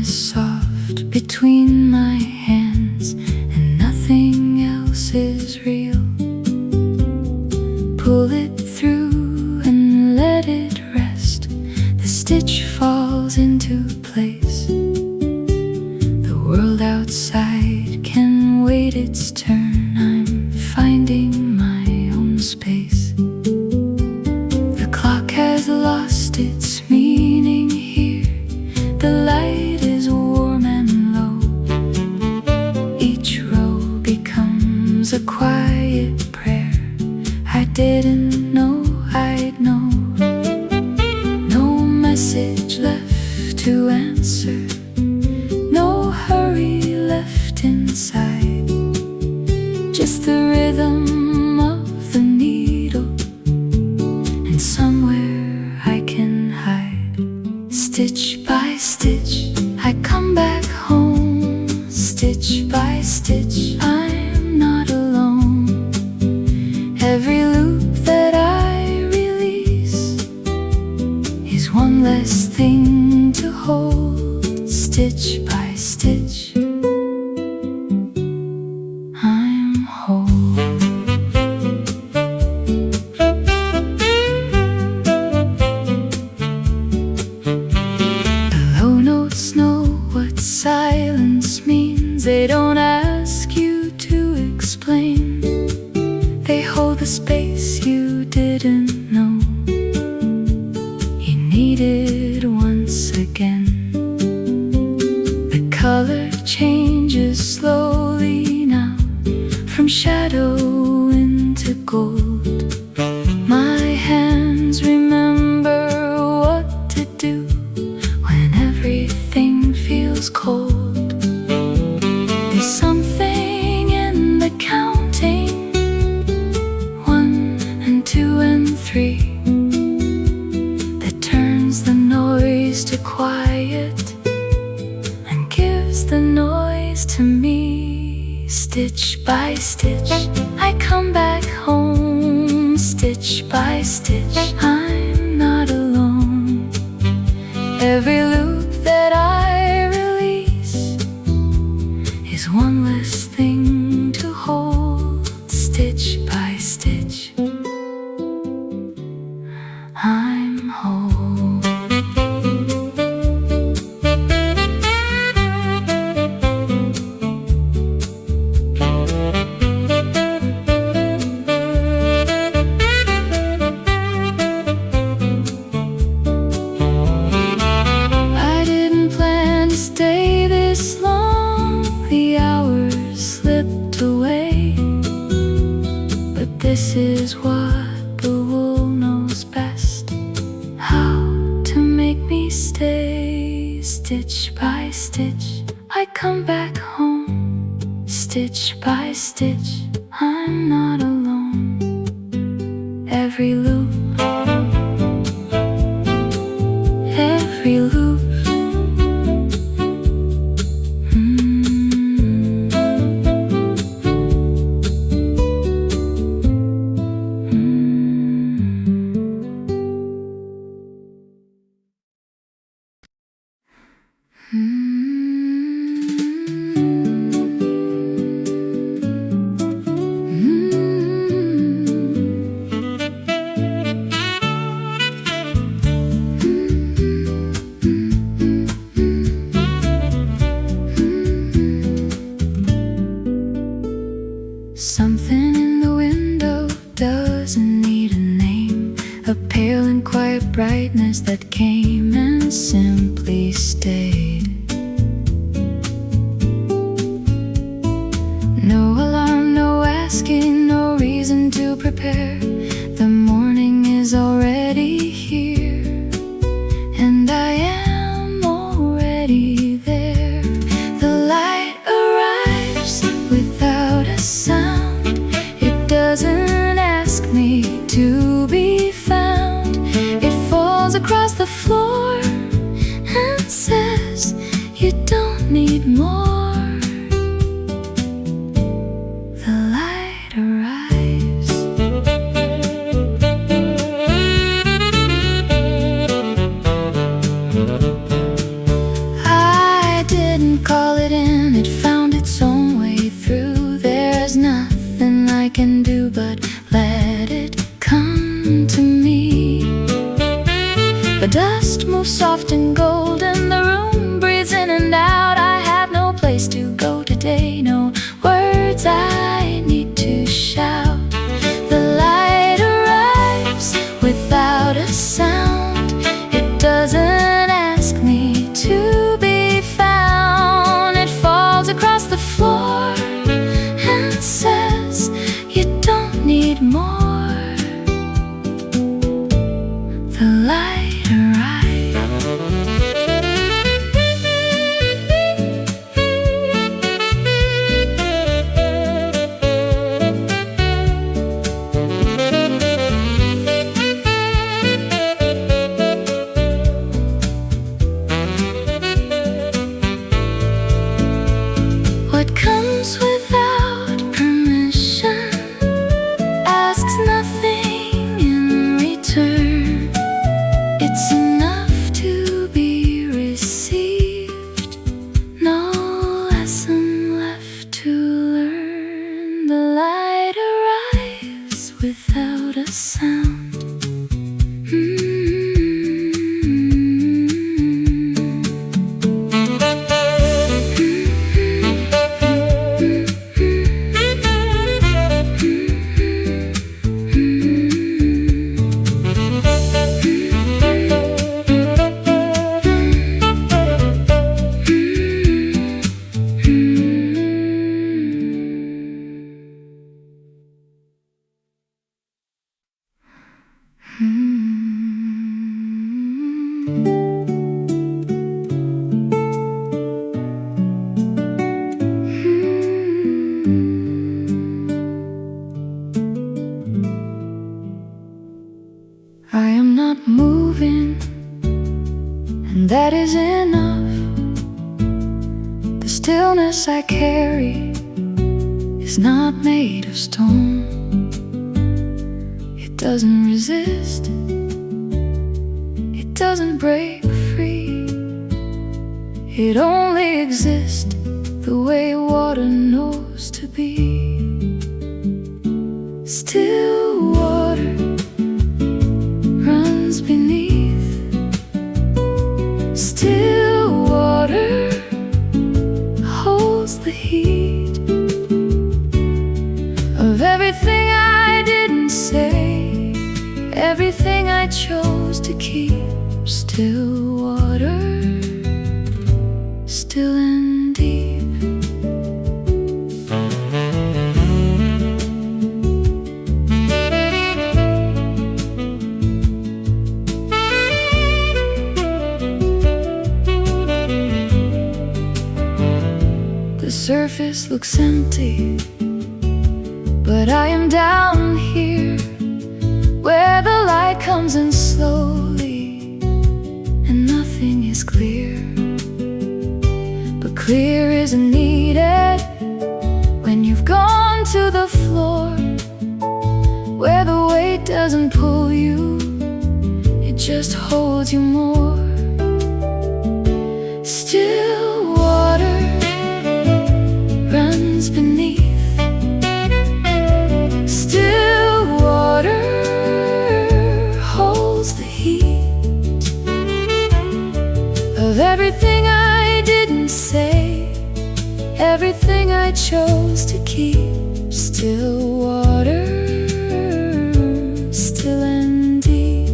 is soft between my hands, and nothing else is real. Pull it through and let it rest. The stitch falls into place. The world outside can wait its turn. I'm finding my own space. The clock has lost its meaning here. The light is warm and low. Each row becomes a quiet prayer. I didn't know I'd know. No message left to answer. No hurry left inside. Just the rhythm of the needle, and somewhere I can hide. Stitch by stitch, I come back home. Stitch by stitch, I'm not alone. Every loop that I release is one less thing to hold. Stitch by stitch, I'm whole. The low notes know what silence means. They don't ask you to explain. They hold the space you didn't know you needed once again. The color changes slowly now, from shadow into gold. My hands remember what to do when everything feels cold. There's something in the counting, 1 and 2 and 3, that turns the noise to quiet and gives the noise to me. Stitch by stitch, I come back home. Stitch by stitch, I'm not alone. Every loop that I release is one less thing to hold. Stitch by stitch, I'm whole. I didn't plan to stay this long. The hours slipped away, but this is what the wool knows best, how to make me stay. Stitch by stitch, I come back home. Stitch by stitch, I'm not alone. Every loop, every loop, Something in the window doesn't need a name. A pale and quiet brightness that came and simply stayed. No alarm, no asking, no reason to prepare. The morning is already here, and I am already there. The light arrives without a sound. It doesn't ask me to be found. It falls across the floor and says, you don't need more. The light arrives. I and it found its own way through. There's nothing I can do but let it come to me. The dust moves soft and golden, the room breathes in and out. I have no place to go today, no words I need to shout. The light arrives without a sound. It doesn't ask me to be found. It falls across the floor and says, you don't need more. The light arrives. What comes without permission asks nothing in return. It's enough to be received, no lesson left to learn. The light arrives without a sound. I am not moving, and that is enough. The stillness I carry is not made of stone. It doesn't resist, it doesn't break free. It only exists the way water knows to be. Still water runs beneath. Still water holds the heat of everything I didn't say, everything I chose to keep. Still water, still and deep. The surface looks empty, but I am down here where the light comes in slowly and nothing is clear. But clear isn't needed when you've gone to the floor where the weight doesn't pull you, it just holds you more. Still water runs beneath. Still water holds the heat of everything I didn't say, everything I chose to keep. Still water, still and deep.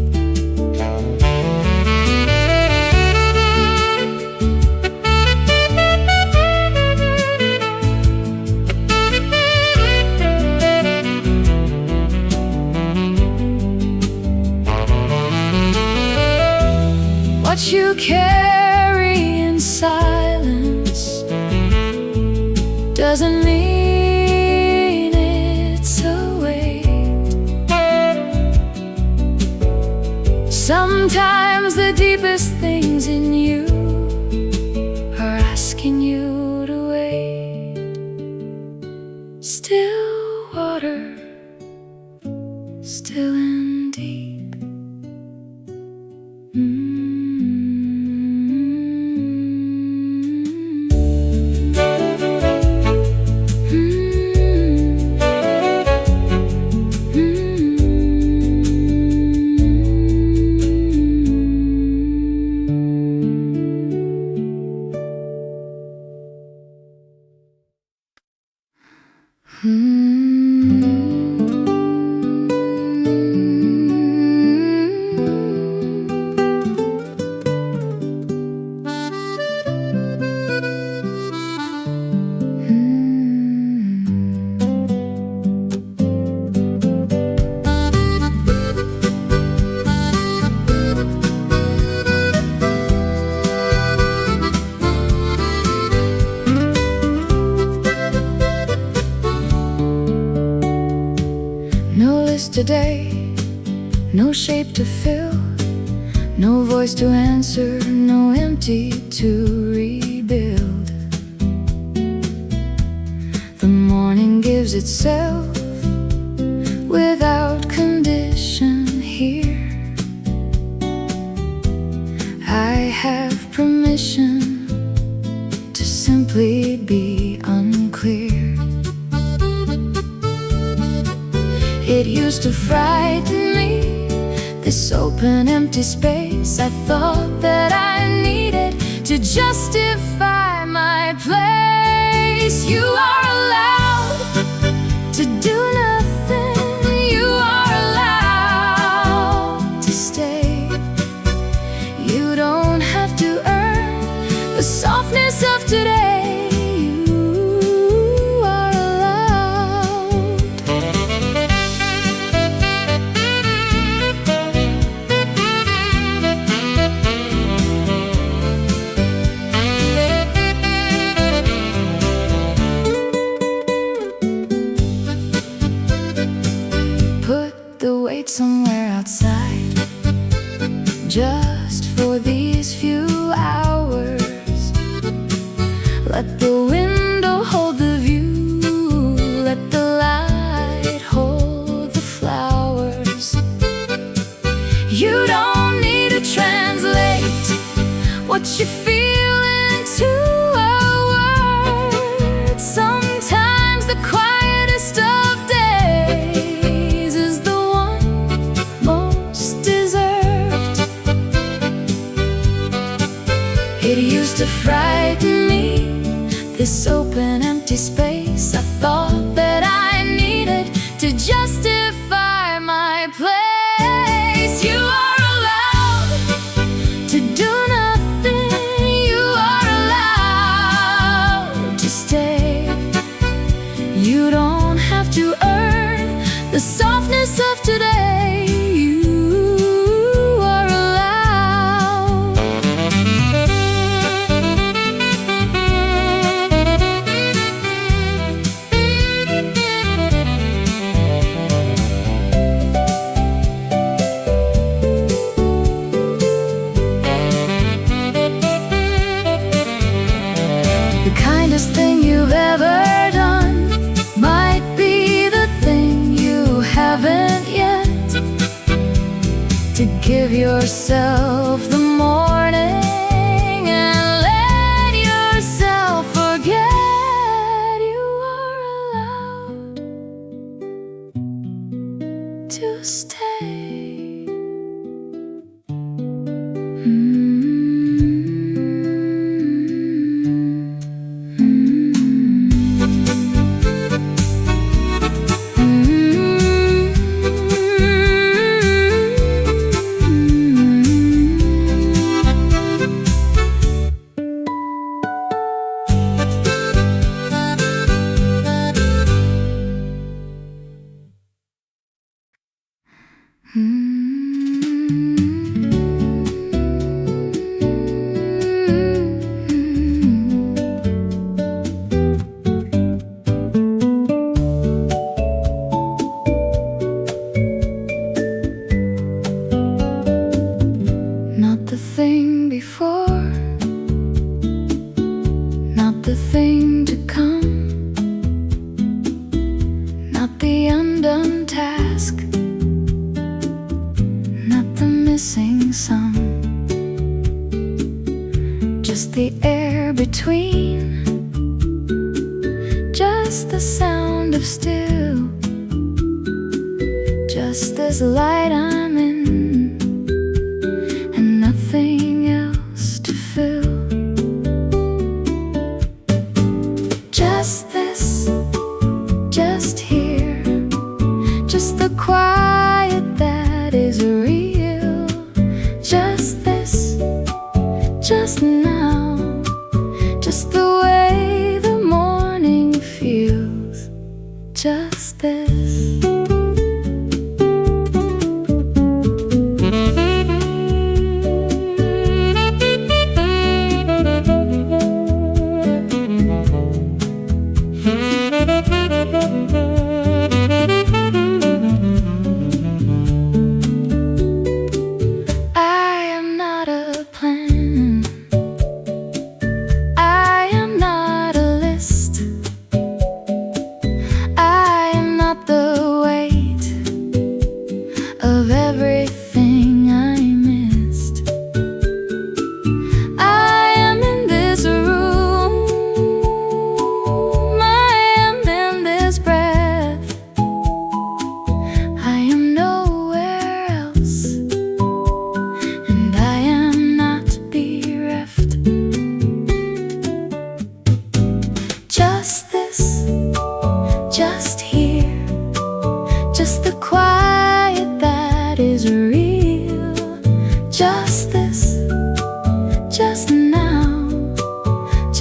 What you carry in silence doesn't mean it's a weight. Sometimes the deepest things in you are asking you to wait. Still water, still and deep. Today, no shape to fill, no voice to answer, no empty to rebuild. The morning gives itself without condition here. I have permission to simply be unclear. It used to frighten me, this open empty space. I thought that I needed to justify my place. You are allowed to do nothing. You are allowed to stay. You don't have to earn the softness of today. Somewhere outside, just for these few hours. Let the window hold the view, let the light hold the flowers. You don't need to translate what you feel into a word. Sometimes the quietest of days is the It used to frighten me, this open empty space. I thought that I needed to justify my place. You are allowed to do nothing. You are allowed to stay. You don't have to earn the softness of today. Thing you've ever done might be the thing you haven't yet. To give yourself the morning and let yourself forget. You are allowed to stay. Not the thing before, not the thing to come, not the undone task, not the missing sum, just the air between, just the sound of still, just this light I'm in, and nothing else to fill. Just this, just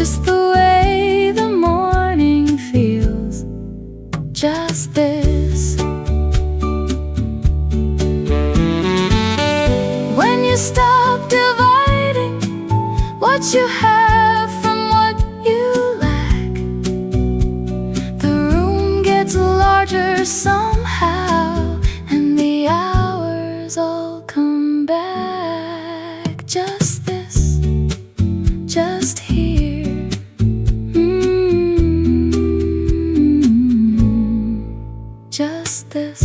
just the way the morning feels. Just this. When you stop dividing what you have from what you lack, the room gets larger somehow, and the hours all come back. Just this, just here. Just this.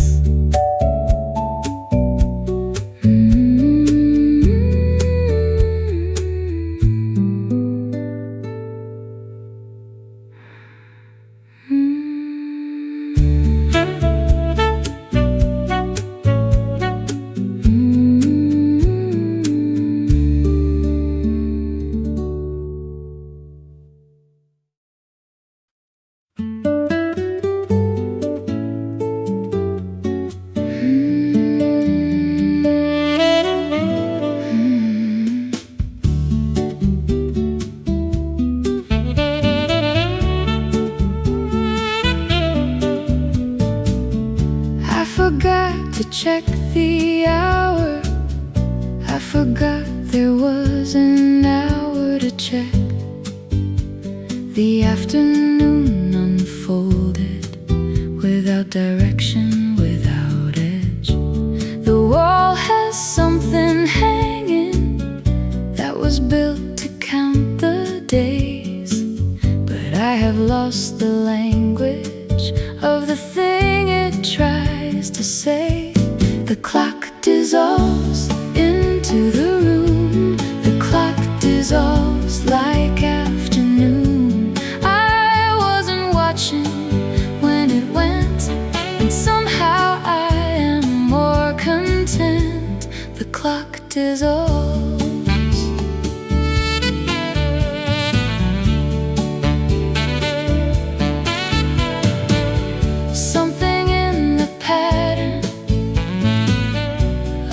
To check the hour, I forgot there was an hour to check. The afternoon unfolded, without direction, without edge. The wall has something hanging that was built to count the days, but I have lost the language of the thing it tries to say. The clock dissolves into the room. The clock dissolves like afternoon. I wasn't watching when it went, and somehow I am more content. The clock dissolves. Something in the pattern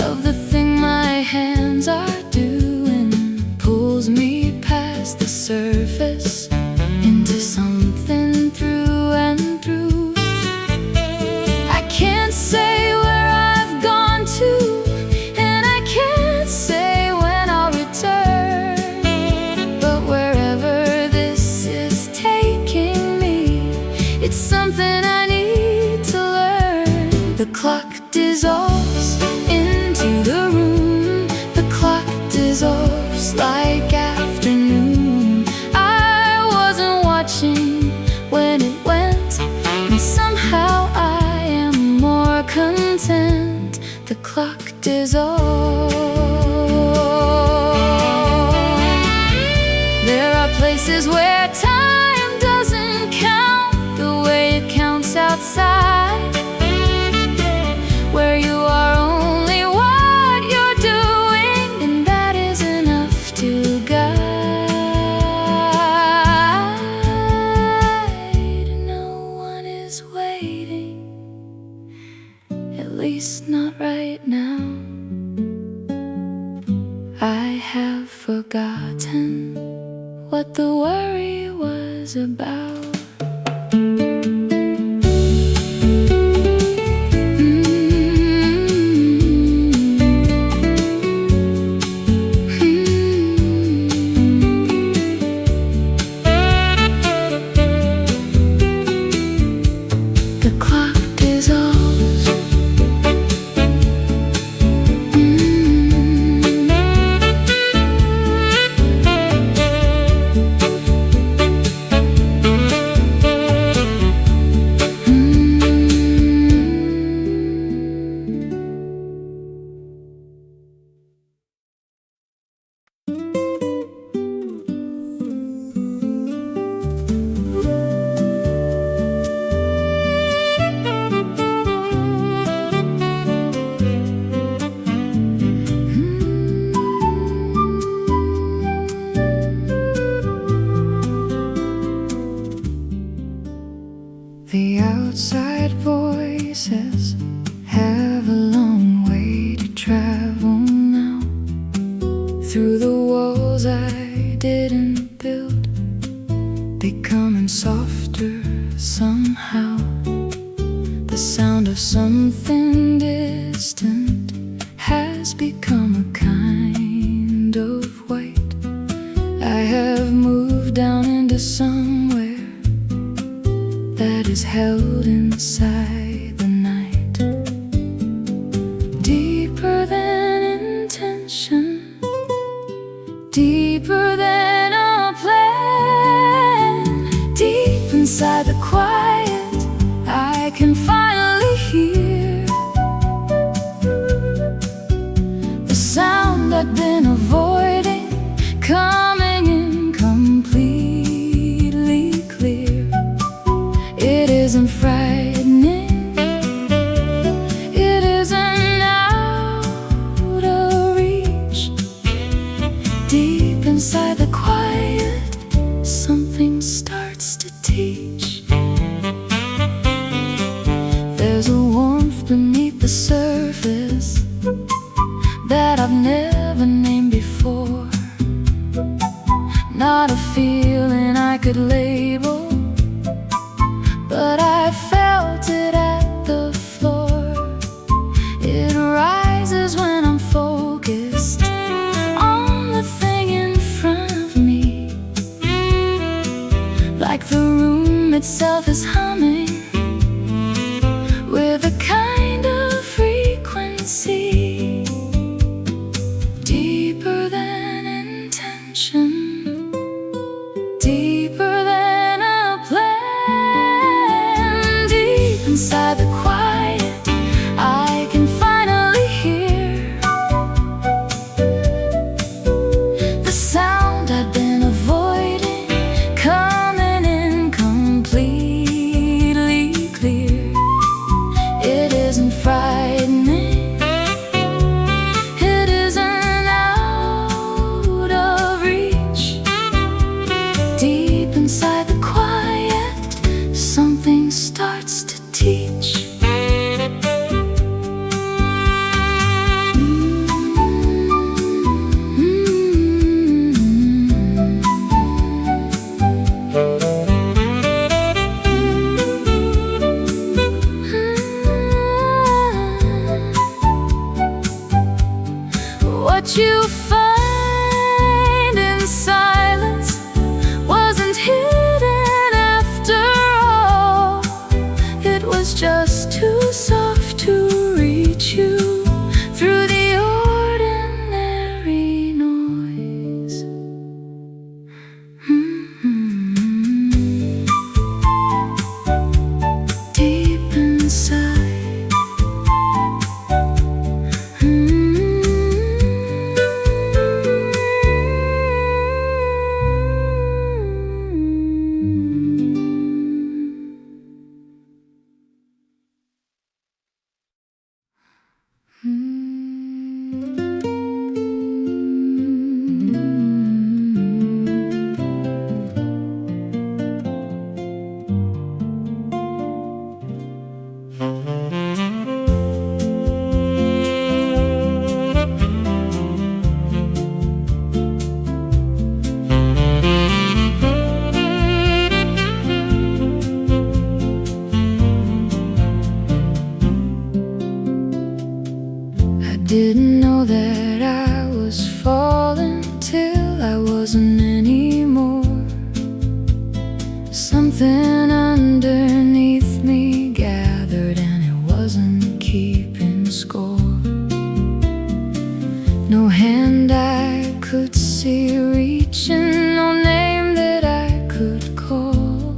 of the thing my hands are doing pulls me past the surface into something through and through. I can't say where I've gone to, and I can't say when I'll return, but wherever this is taking me, it's something I need to learn. The clock dissolves into the room. The clock dissolves like afternoon. I wasn't watching when it went, and somehow I am more content. The clock dissolves. There are places where time doesn't count the way it counts outside, where you are only what you're doing, and that is enough to guide. No one is waiting, at least not right now. I have forgotten what the worry was about. The clock dissolves. becoming softer somehow. The sound of something distant has become a kind of white. I have moved down into somewhere that is held inside the night, deeper than intention, deeper than a plan. Deep inside the quiet, I can finally hear the sound I've been avoiding, coming in completely clear. It isn't frightening, it isn't out of reach. Deep inside the quiet, something starts to teach. There's a warmth beneath the surface that I've never named before. Not a feeling I could label, but I felt it at the floor. It rises when I'm focused on the thing in front of me, like the room itself is humming with a kind of frequency deeper than intention, deeper than a plan. Deep inside the quiet, I can finally hear the sound I've been avoiding, coming in completely clear. It isn't frightening, it isn't out of reach. Deep inside the quiet, something starts to teach. What you find in silence wasn't hidden after all. It was just too soft to reach you through the ordinary noise. Deep inside. Didn't know that I was falling till I wasn't anymore. Something underneath me gathered and it wasn't keeping score. No hand I could see reaching, no name that I could call,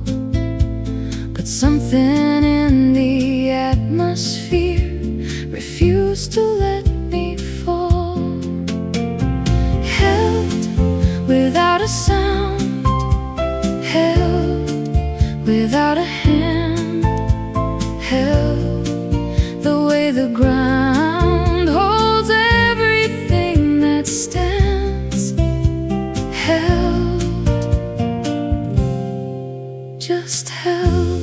but something in the atmosphere refused to let me fall. Held without a sound, held without a hand, held the way the ground holds everything that stands. Held, just held.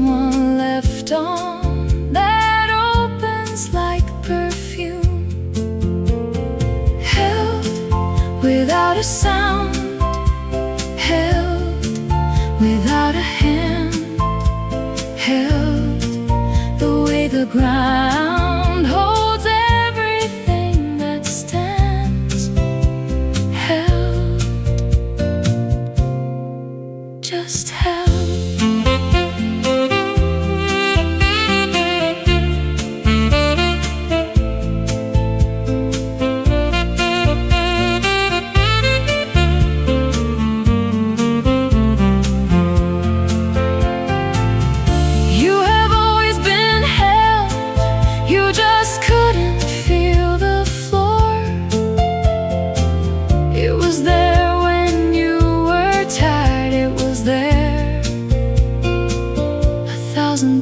someone left on that opens like perfume, held without a sound, held without a hand, held the way the ground holds everything that stands, held, just held.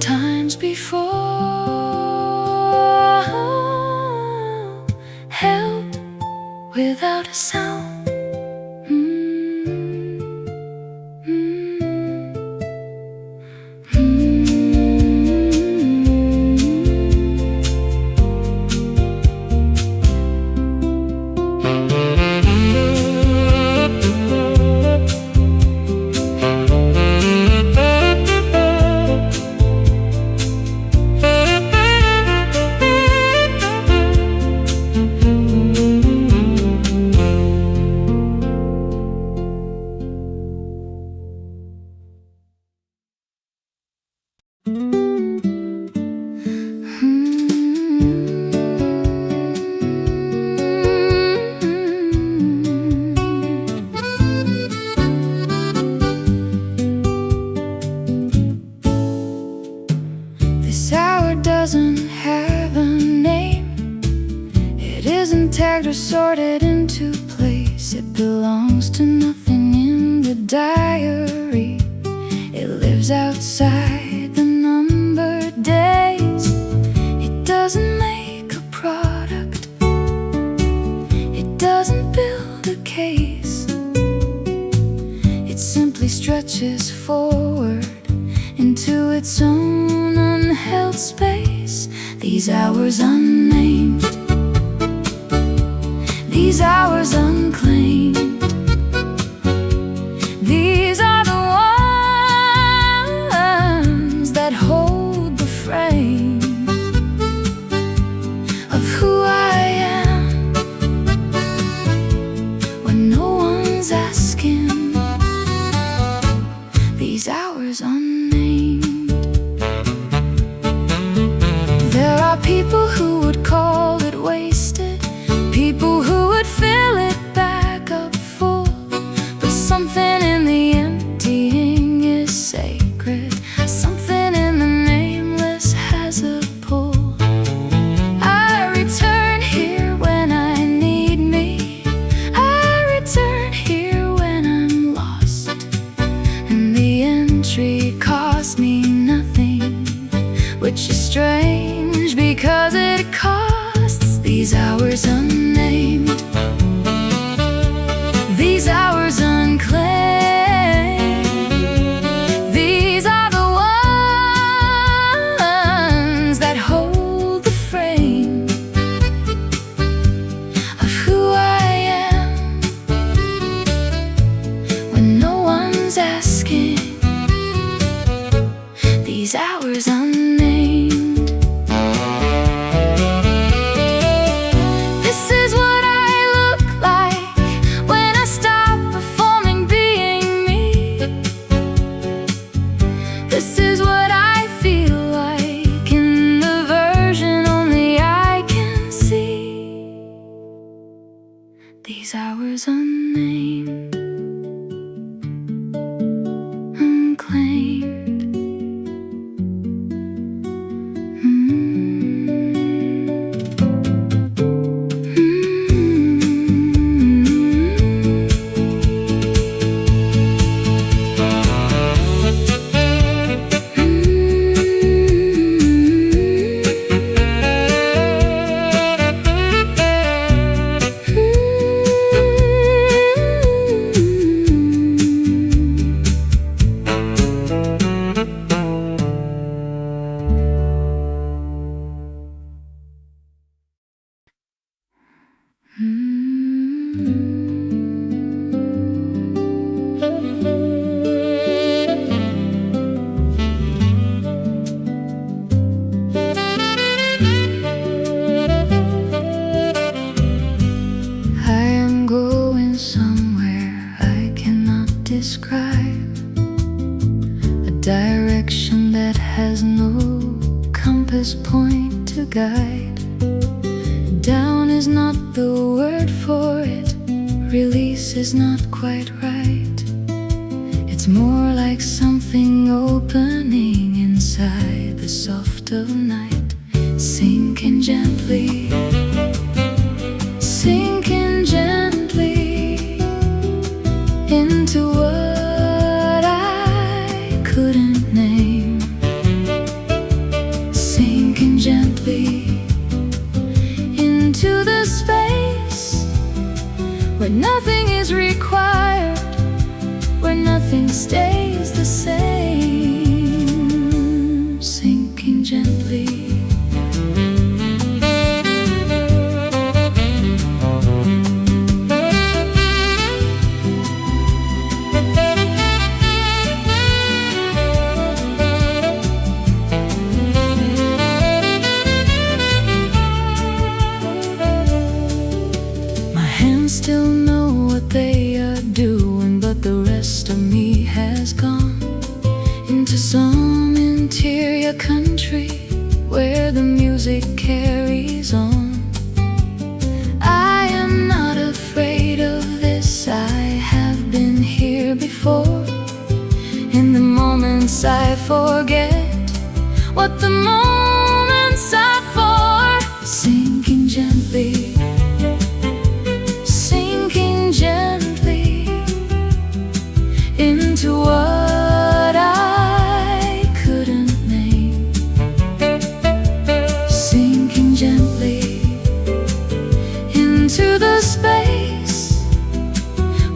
Times before, held without a sound. This hour doesn't have a name. It isn't tagged or sorted into place. It belongs to nothing in the diary. It lives outside the numbered days. It doesn't make a product. It doesn't build a case. It simply stretches forward into its own unheld space. These hours unnamed, these hours unclaimed, these are the ones that hold the frame of who I am when no one's asking. These hours unnamed. There are people who would call it wasted, people who would fill it back up full, but something in the emptying is sacred. Something in the nameless has a pull. I return here when I need me. I return here when I'm lost, and the entry cost me nothing, which is strange because it costs. These hours unnamed, these hours unclaimed, these are the ones that hold the frame of who I am when no one's asking. These hours unnamed. This is what I look like when I stop performing being me. This is what I feel like in the version only I can see. These hours unnamed, unclaimed, has no compass point to guide. Down is not the word for it, release is not quite right. It's more like something opening inside the soft of night, sinking gently, sinking gently into what I couldn't name, sinking gently into the space where nothing is required, where nothing stays the same, sinking gently. Still know what they are doing, but the rest of me has gone into some interior country where the music carries on. I am not afraid of this, I have been here before. In the moments I forget what the moments are for, sinking gently, gently into what I couldn't name, sinking gently into the space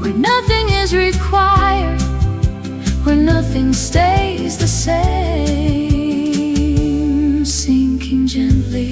where nothing is required, where nothing stays the same, sinking gently.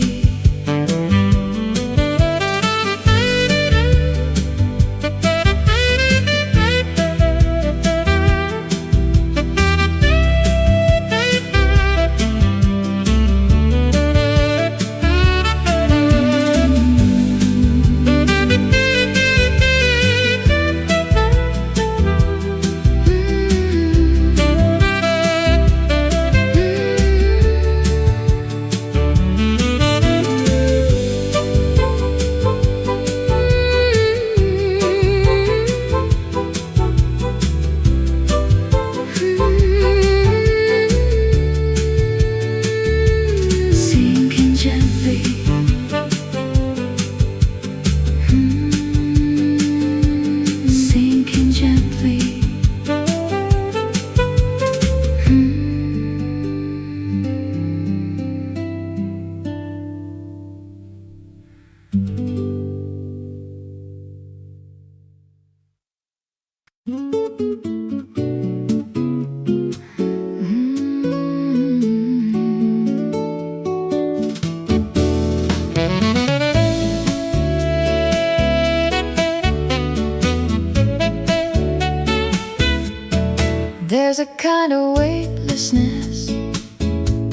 There's a kind of weightlessness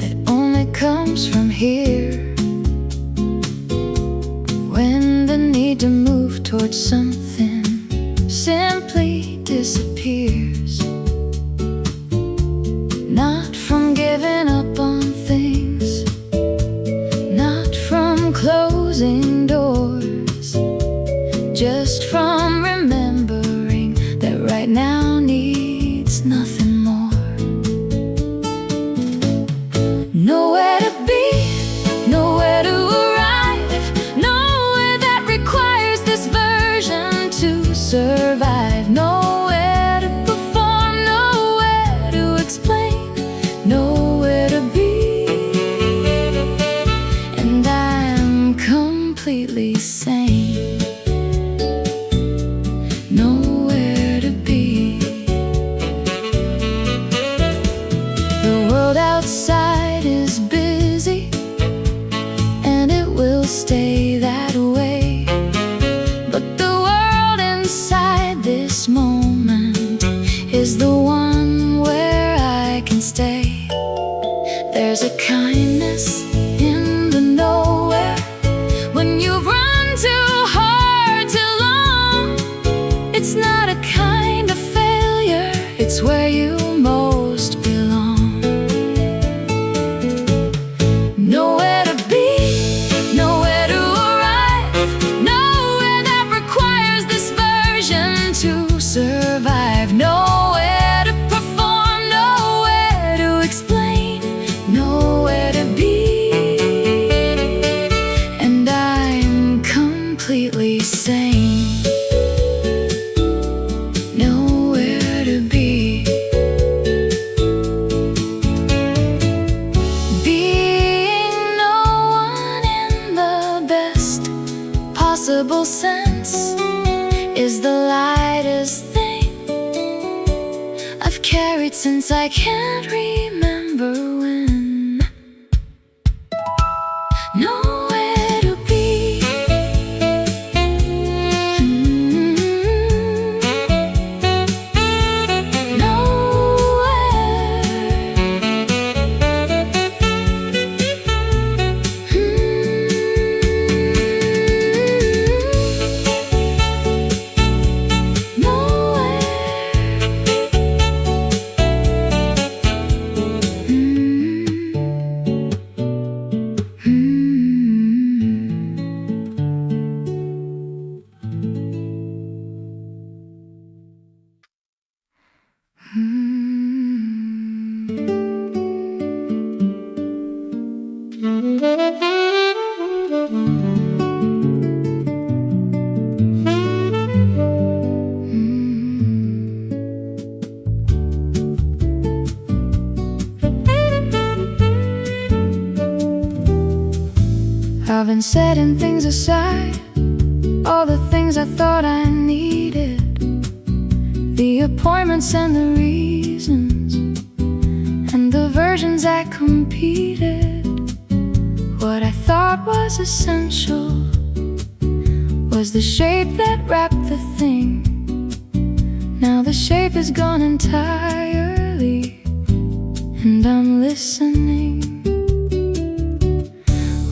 that only comes from here, when the need to move towards something simply disappears. Not from giving up on things, not from closing doors, just from remembering that right now needs nothing more. Nowhere to be, nowhere to arrive, nowhere that requires this version to survive. Nowhere to perform, nowhere to explain, nowhere to be. And I'm completely sane. Nowhere to be. The world outside is busy, and it will stay that way. But the world inside this moment is the one where I can stay. There's a kindness in the nowhere when you've run too hard, too long. It's not a kind of failure, it's where you most belong. since I can't remember when. Nowhere to be. I've been setting things aside, all the things I thought I needed, the appointments and the reasons, and the versions I competed. What I thought was essential was the shape that wrapped the thing. Now the shape is gone entirely, and I'm listening.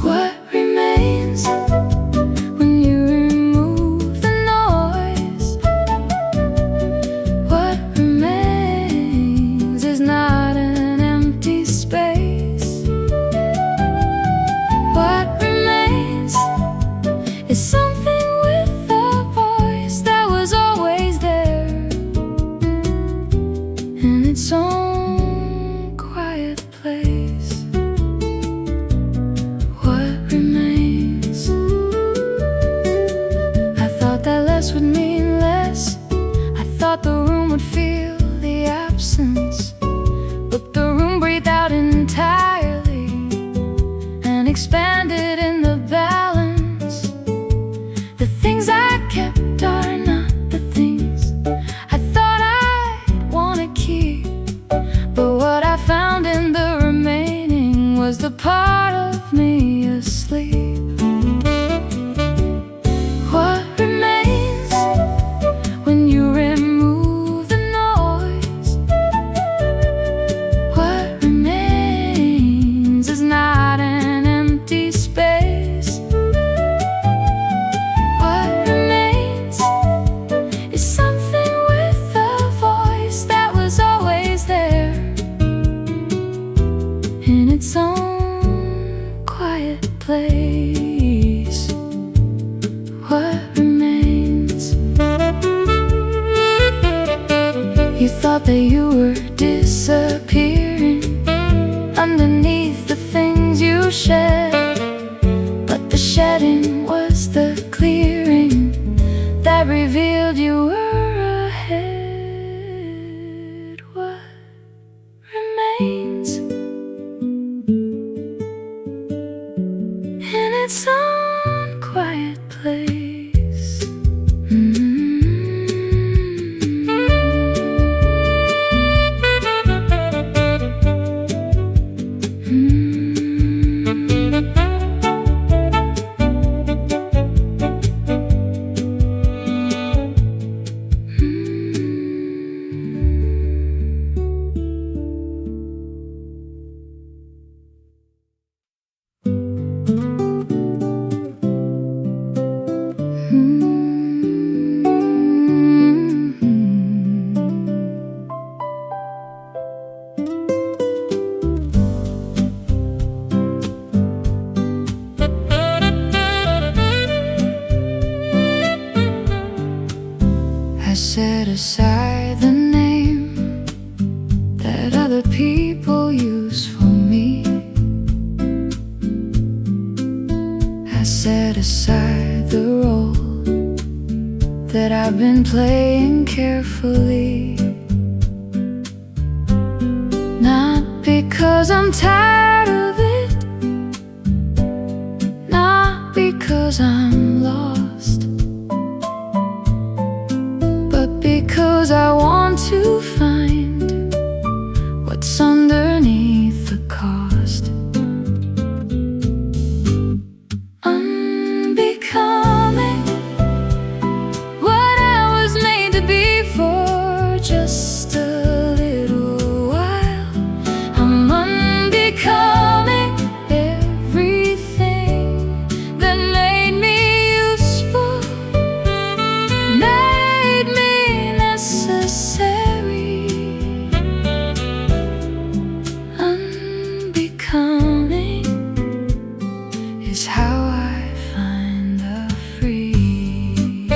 What remains when you remove the noise? What remains is not an empty space. What remains is something with a voice that was always there, in its own quiet place. What remains? I thought that less would mean less. I thought the room would feel the absence, but the room breathed out entirely and expanded in the balance. The things I kept are not the things I thought I'd want to keep, but what I found in the remaining was the part of me asleep. What remains when you remove the noise? What remains is not an empty space. What remains is something with a voice that was always there, in its own quiet place. What remains? You thought that you were disappearing underneath the things you shed, but the shedding was the clearing that revealed you were ahead. What remains in its own quiet place? I set aside the name that other people use for me. I set aside the role that I've been playing carefully. Not because I'm tired of it, not because I'm lost, but because I want to find Unbecoming is how I find the free.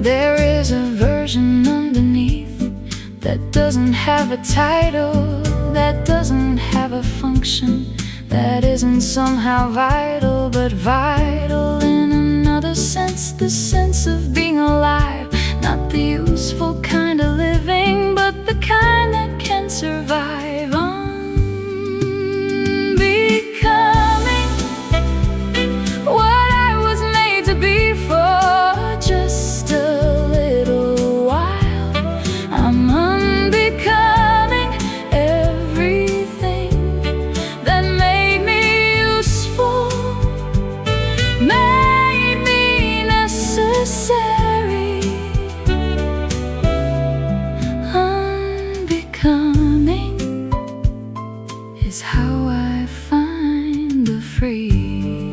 There is a version underneath that doesn't have a title, that doesn't have a function, that isn't somehow vital, but vital in another sense, the sense of being alive. Not the useful kind of living, but the kind that can survive. Unbecoming what I was made to be for just a little while. I'm unbecoming everything that made me useful, made me necessary. Unbecoming is how I find the free.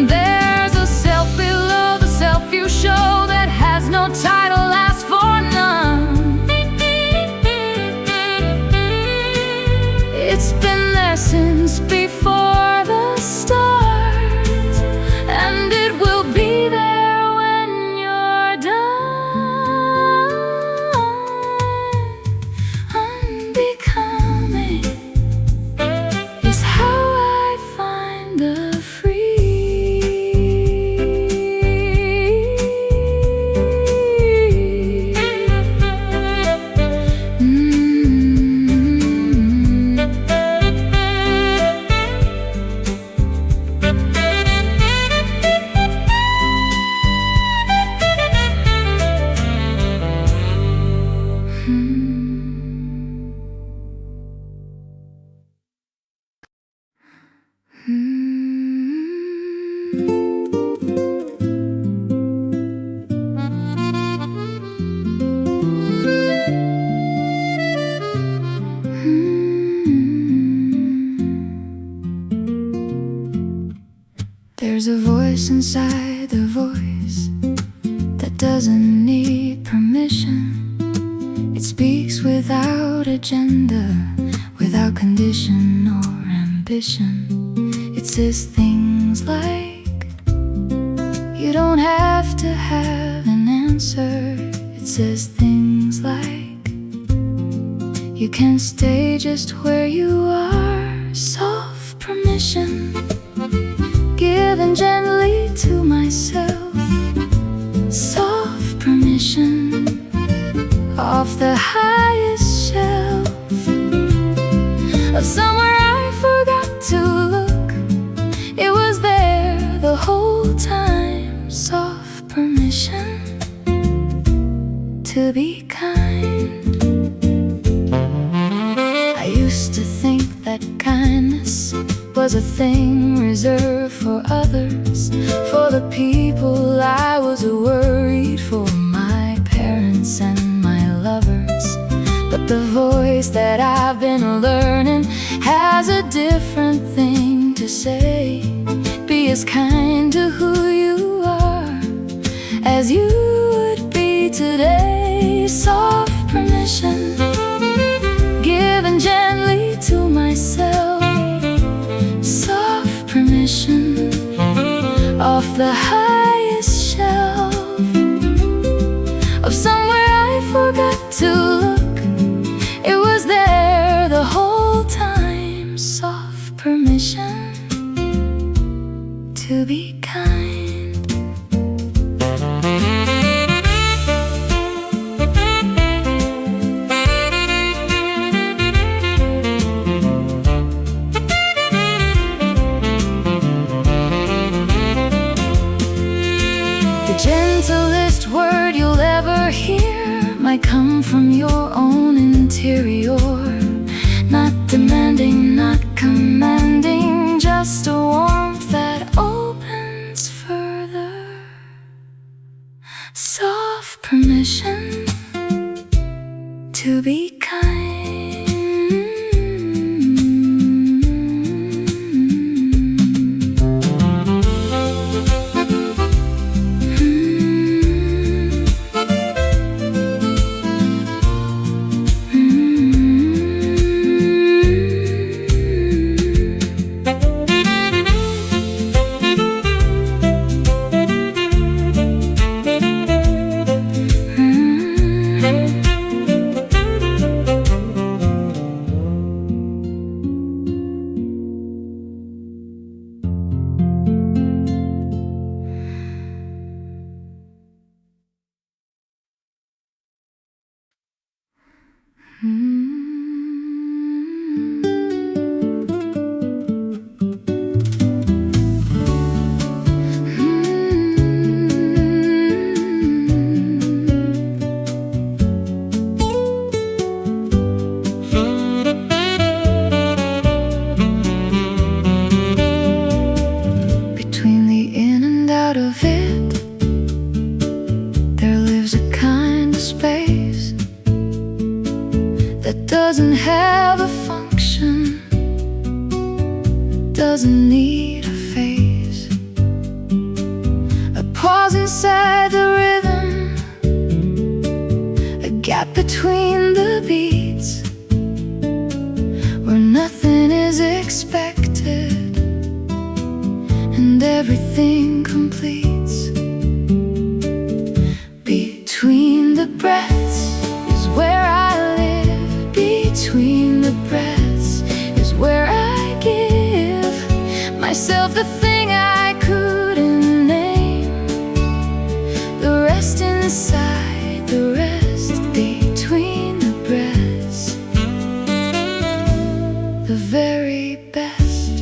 There's a self below the self you show that has no title, asks for none. It's been there since before the start, and it will be there when you're done. Unbecoming is how I find the free. There's a voice inside the voice that doesn't need permission. It speaks without agenda, without condition or ambition. It says things like, you don't have to have an answer. It says things like, you can stay just where you are. Soft permission given gently to myself. Soft permission off the highest shelf of somewhere I forgot to look. It was there the whole time. Soft permission to be kind. I used to think that kindness was a thing reserved for others, for the people I was worried for, my parents and my lovers. But the voice that I've been learning has a different thing to say. Be as kind to who you are as you would be today. Soft permission given gently to myself. Soft permission off the highest shelf of somewhere I forgot to look. It was there the whole time. Soft permission to be kind. Gentlest word you'll ever hear might come from your own interior. Not demanding, not commanding, just a warmth that opens further. Soft permission to be kind. Doesn't have a function, doesn't need a phase. A pause inside the rhythm, a gap between the beats, where nothing is expected and everything completes. Between the breaths is where I live. Between the breaths is where I give myself the thing I couldn't name. The rest inside, the rest between the breaths, the very best.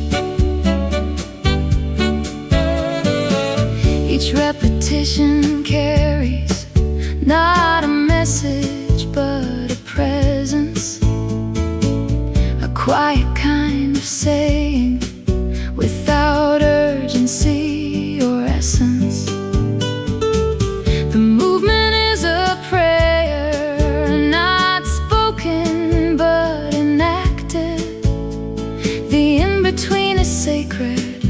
Each repetition carries not a message but a presence, a quiet kind of saying without urgency or essence. The movement is a prayer, not spoken but enacted. The in-between is sacred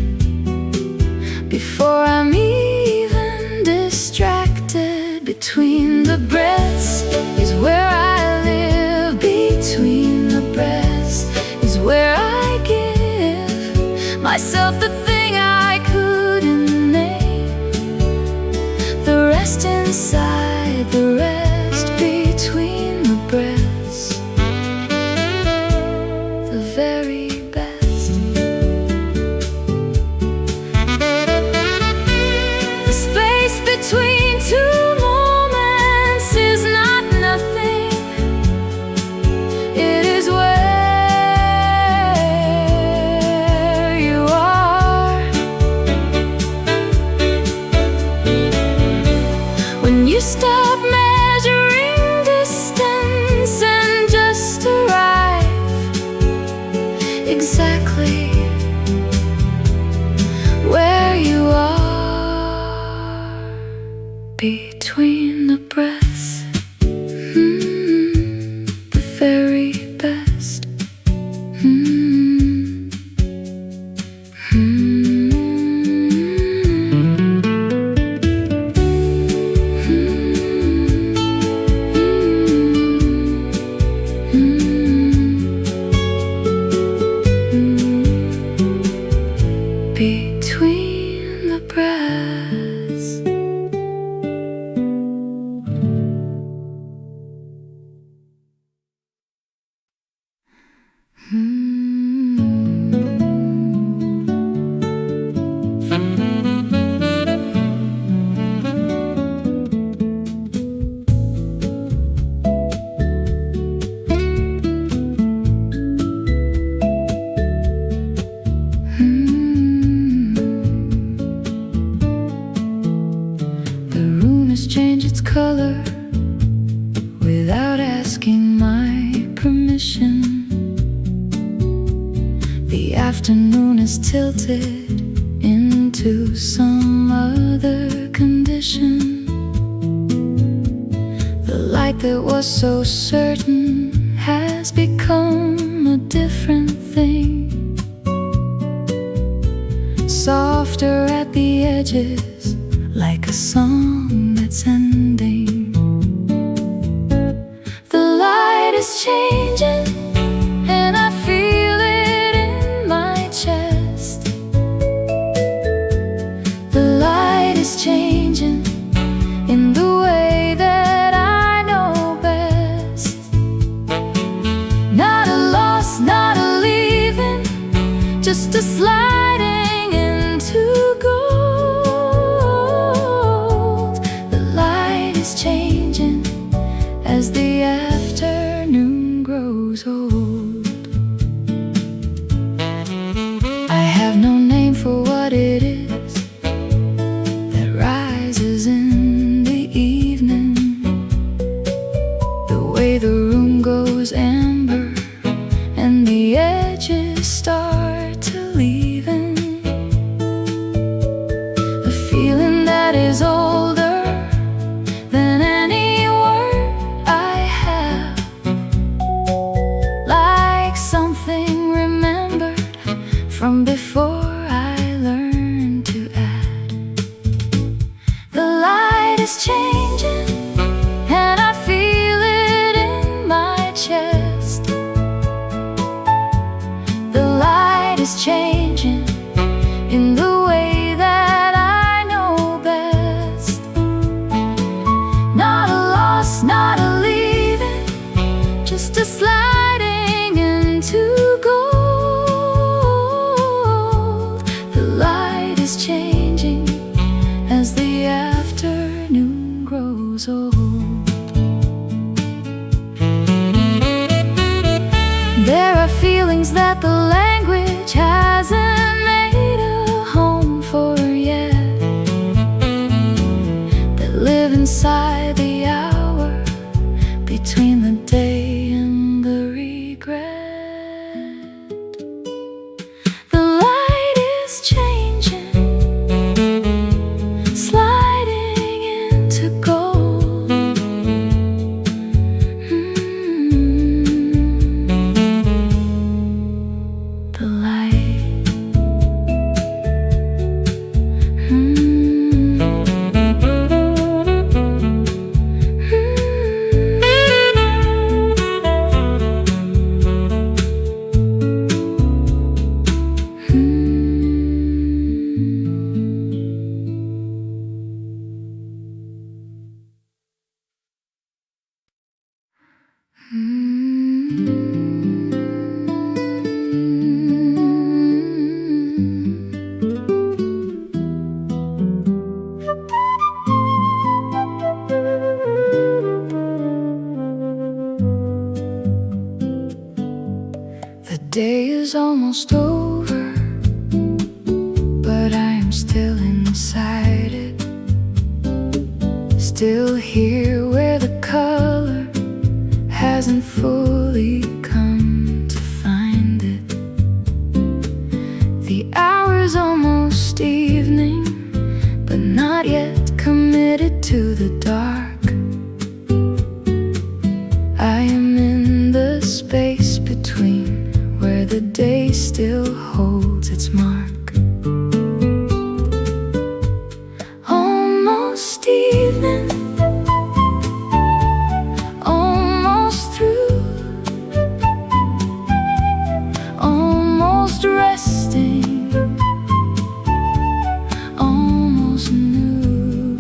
before I'm even distracted. Between the breaths is where I live. Between the breaths is where I give myself the thing I couldn't name. The rest inside, the rest between the breaths, the very best. The space between two moments is not nothing. It is where you are. When you stop measuring distance and just arrive exactly where you are. Between the breaths, the very best. Between the breaths. The room has changed its color without asking my permission. The afternoon is tilted into some other condition. The light that was so certain has become a different thing. Softer at the edges, like a song that's ending. The light is changing, and I feel it in my chest. The light is changing in the way that I know best. Not a loss, not a leaving, just a sliding into gold. The light is changing as the afternoon grows. grows old. I have no name for what it is that rises in the evening. The way the room goes amber and the edges start to leaven. A feeling that is older than any word I have, like something remembered from before I learned to add. The light is changing and I feel it in my chest. The light is changing in the way that I know best. Not a loss, not a leaving, just a sliding into gold. The light is changing as the afternoon grows old. There are feelings that the language hasn't made a home for yet, that live inside the hour between the day and the regret. The light is changing, sliding into gold. The light. The day is almost over, but I am still inside it, still here where the color hasn't fully come to find it. The hour's almost evening, but not yet committed to the dark. I am in the space between, where the day still holds its mark. Almost evening, almost through, almost resting, almost new.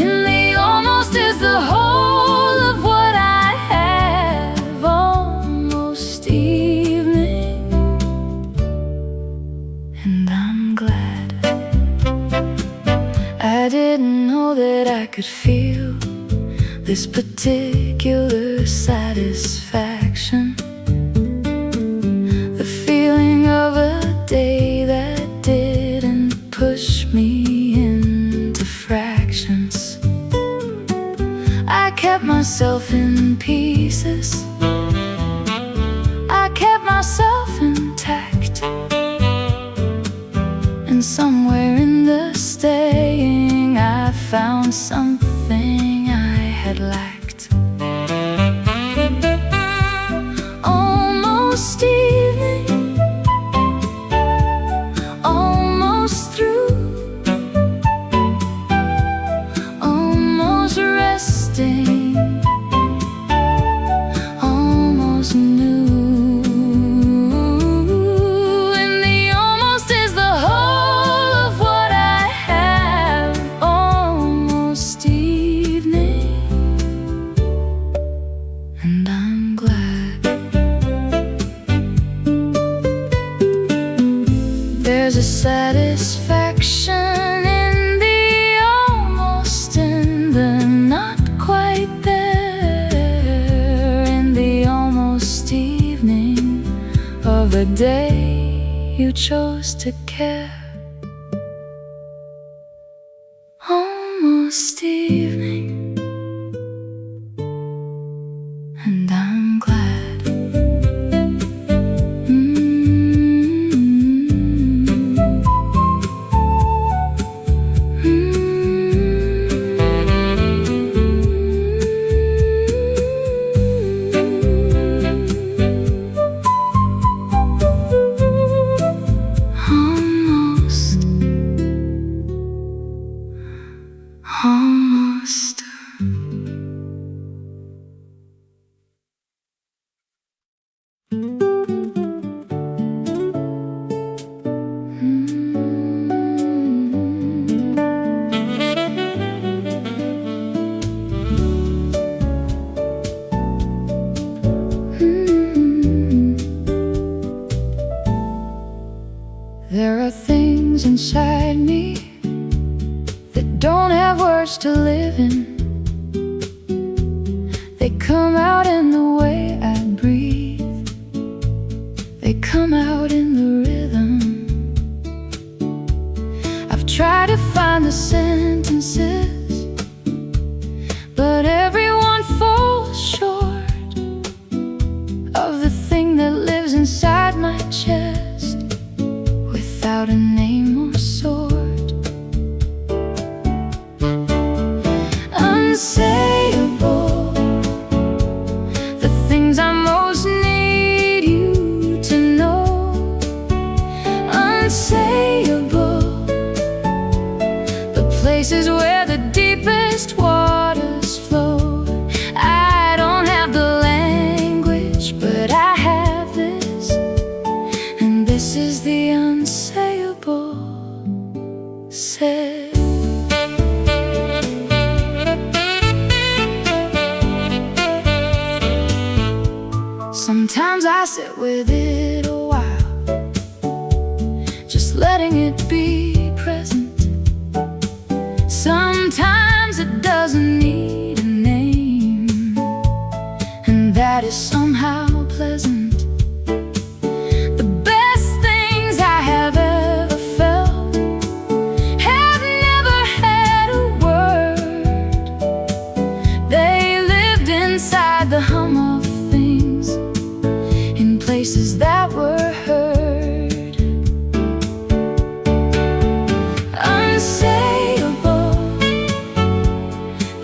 In the almost is the whole of what I have. Almost evening, and I'm glad. I didn't know that I could feel this particular satisfaction, the feeling of a day that didn't push me into fractions. I kept myself in pieces, I kept myself intact, and somewhere in the staying I found something I had lacked. Almost evening, almost through, almost resting, almost new. And the almost is the whole of what I have. Almost evening, and I'm glad. There's a satisfaction in the almost and the not quite there. the day you chose to care. Almost evening, and I'm glad. Almost. There are things inside me that don't have words to live in. They come out in the way I breathe. They come out in the rhythm. I've tried to find the sentences, but everyone falls short of the thing that lives inside my chest without a name or sword. Unsayable, the things I most need you to know. Unsayable, the places where the deepest waters flow. I don't have the language, but I have this, and this is the unsayable said. Sometimes I sit with it a while, just letting it be present. Sometimes it doesn't need a name, and that is somehow pleasant. The best things I have ever felt have never had a word. They lived inside the hum of places that were heard. Unsayable,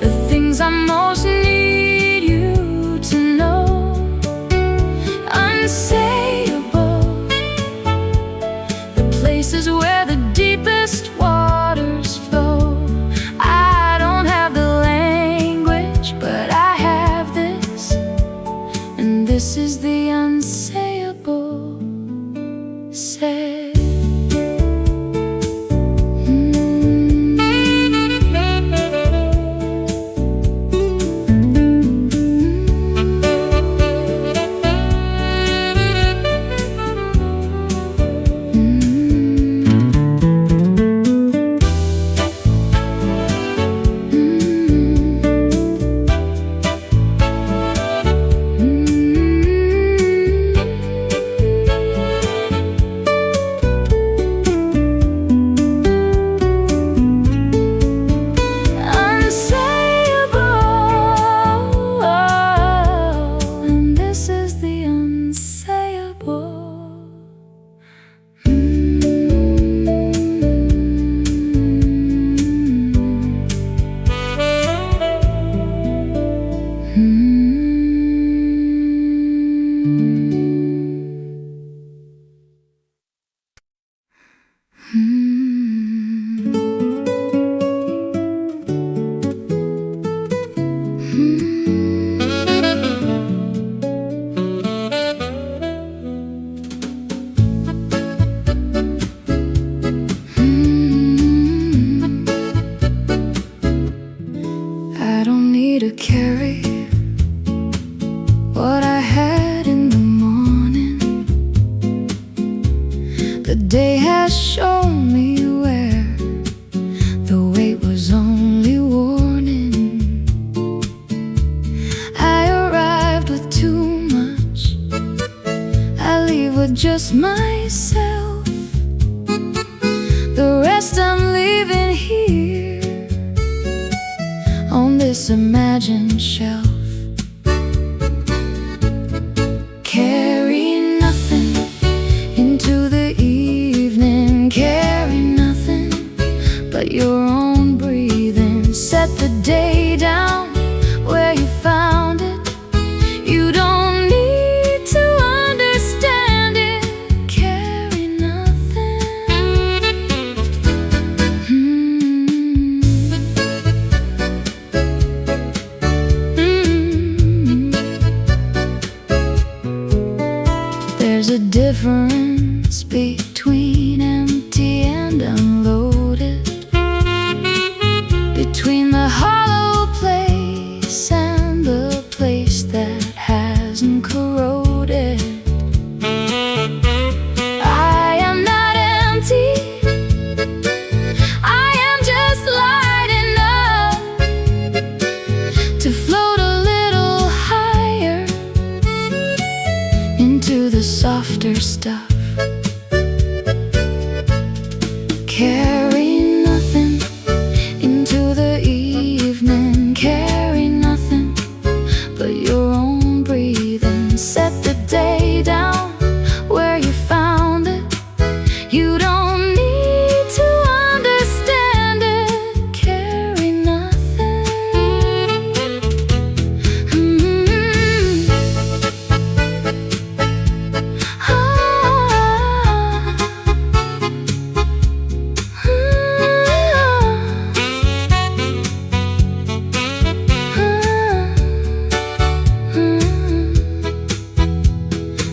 the things I most need you to know. Unsayable, the places where the deepest waters flow. I don't have the language, but I have this, and this is the unsayable said. just myself. The rest I'm leaving here on this imagined shelf. Carry nothing into the evening. Carry nothing but your own breathing. Set the day down where you found it. You don't need to understand it. Carry nothing. There's a difference between empty and unloaded, between the hollow place and the place that hasn't corroded. I am not empty, I am just light enough to float a little higher into the softer stuff. Carry nothing into the evening. Carry nothing but your own breathing. Set the day down where you found it. You don't need to understand it. Carry nothing.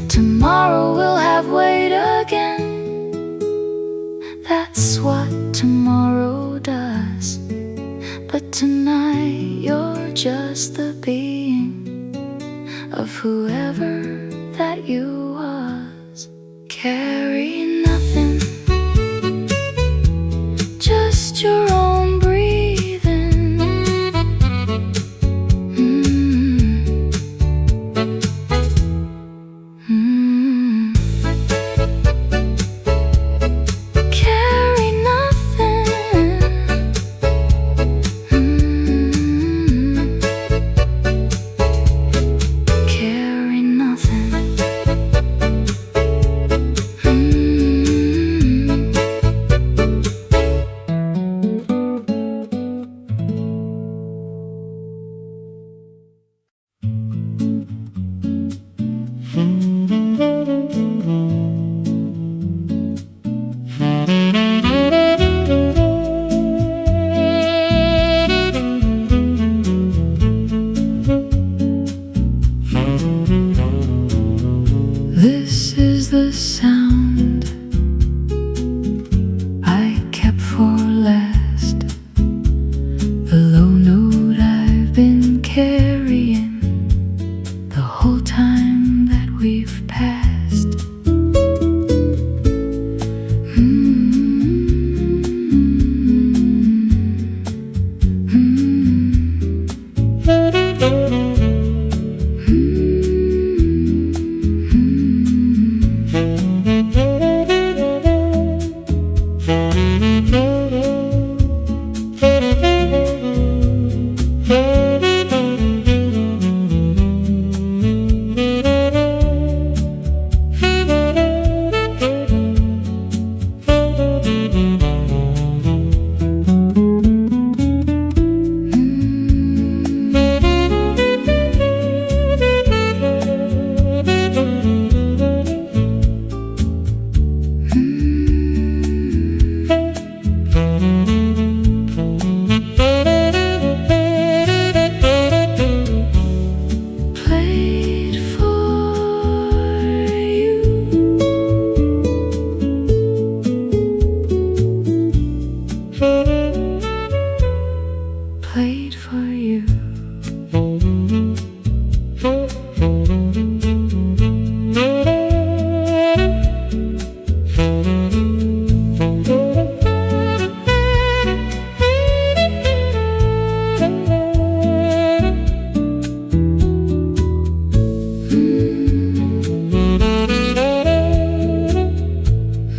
Tomorrow will have weight again. That's what tomorrow does. But tonight you're just the being of whoever that you was. Carry nothing, just your own breathing. Carry nothing. Carry nothing.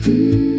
うん